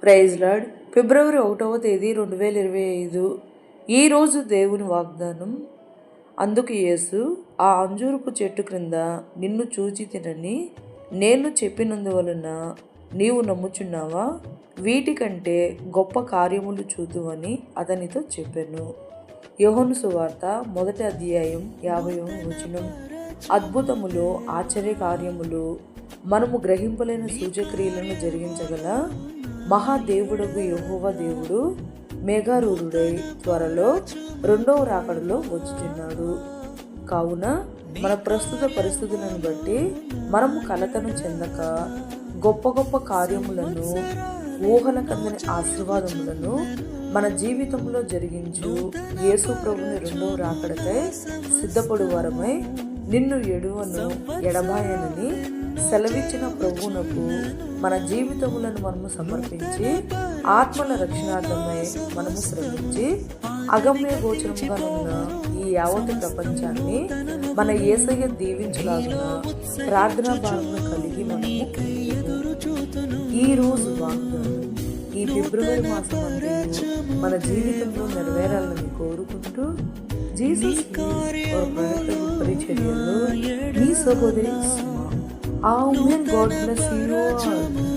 Praise lord. ఫిబ్రవరి 1వ తేదీ 2025. ఈరోజు దేవుని వాగ్దానం. అందుకు యేసు, ఆ అంజూరపు చెట్టు క్రింద నిన్ను చూచి తినని నేను చెప్పినందువలన నీవు నమ్ముచున్నావా? వీటికంటే గొప్ప కార్యములు చూతువని అతనితో చెప్పెను. యోహాను సువార్త 1వ అధ్యాయం 50వ వచనం. అద్భుతములు, ఆశ్చర్య కార్యములు, మనము గ్రహింపలేని సూచక్రియలను జరిగించగల మహాదేవుడగు యెహోవా దేవుడు మేఘారూఢుడై త్వరలో రెండవ రాకడలో వచ్చుచున్నాడు. కావున మన ప్రస్తుత పరిస్థితులను బట్టి మనము కలతను చెందక గొప్ప గొప్ప కార్యములను, ఊహల కందని ఆశీర్వాదములను మన జీవితంలో జరిగించు యేసు ప్రభుని రెండవ రాకడకై సిద్ధపడు వారమై నిన్ను ఎడువను ఎడబాయనని సెలవిచ్చిన ప్రభువునకు మన జీవితములను మనము సమర్పించి ఆత్మల రక్షణార్థమై మనము శ్రమించి అగమ్య గోచరముగా ఉన్న ఈ యావత్ ప్రపంచాన్ని మన యేసయ్య దీవించలాగిన ప్రార్థనా భావన కలిగి మనము ఈ రోజు వాగ్దానం ఈ ఫిబ్రవరి మాసం అంతా మన జీవితంలో నెరవేరాలని కోరుకుంటూ జీసస్ పరిచర్యలో మీ సహోదరి. Amen. God bless you all.